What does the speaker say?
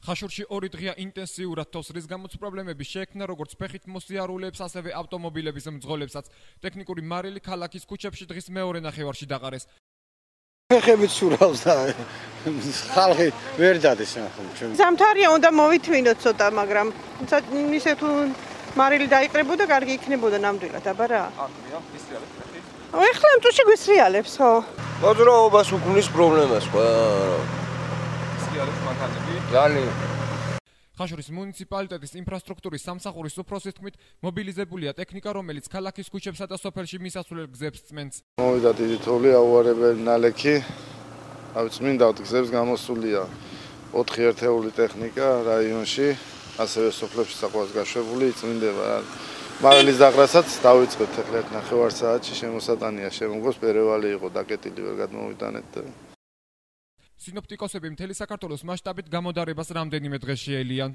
ხაშურში 2 დღეა ინტენსიურად თოვს, რის გამოც პრობლემები შეექმნა როგორც ფეხით მოსიარულეებს, ასევე ავტომობილების მძღოლებსაც. ტექნიკური მარილი ქალაქის ქუჩებში დღის მეორე ნახევარში დაყარეს. ფეხებით სურავს და ხალხი ვერ დადეს ახლა. ზამთარია უნდა მოვითმინოთ ცოტა, მაგრამ ისე თუ მარილი დაიყრებოდა, კარგი იქნებოდა ნამდვილად, აბა რა. ეხლა ამ წუთში გვისრიალებს, ხო? მოძრაობას უქმნის პრობლემას, ხო? ხაშურის მუნიციპალიტეტის ინფრასტრუქტურის სამსახურის უფროსის თქმით, მობილიზებულია ტექნიკა, რომელიც ქალაქის ქუჩებსა და სოფელში მისასვლელ გზებს წმენს. მოვიდა დიდი თოვლი, აუარებელი ნალექი, წმინდა გზებს გამოსულია 4 ერთეული ტექნიკა რაიონში, ასევე სოფლებში საყვარელს გაშვებული, წმინდება. მარილის დაღრასაც დავიწყეთ ახლა 1.5 საათში, შემოსატანია, შემოგოს პერევალი იყო დაკეტილი, ვერ გადმოვიტანეთ. სინოპტიკოსები მთელი საქართველოს მასშტაბით გამოდარებას რამდენიმე დღეს შეელიან.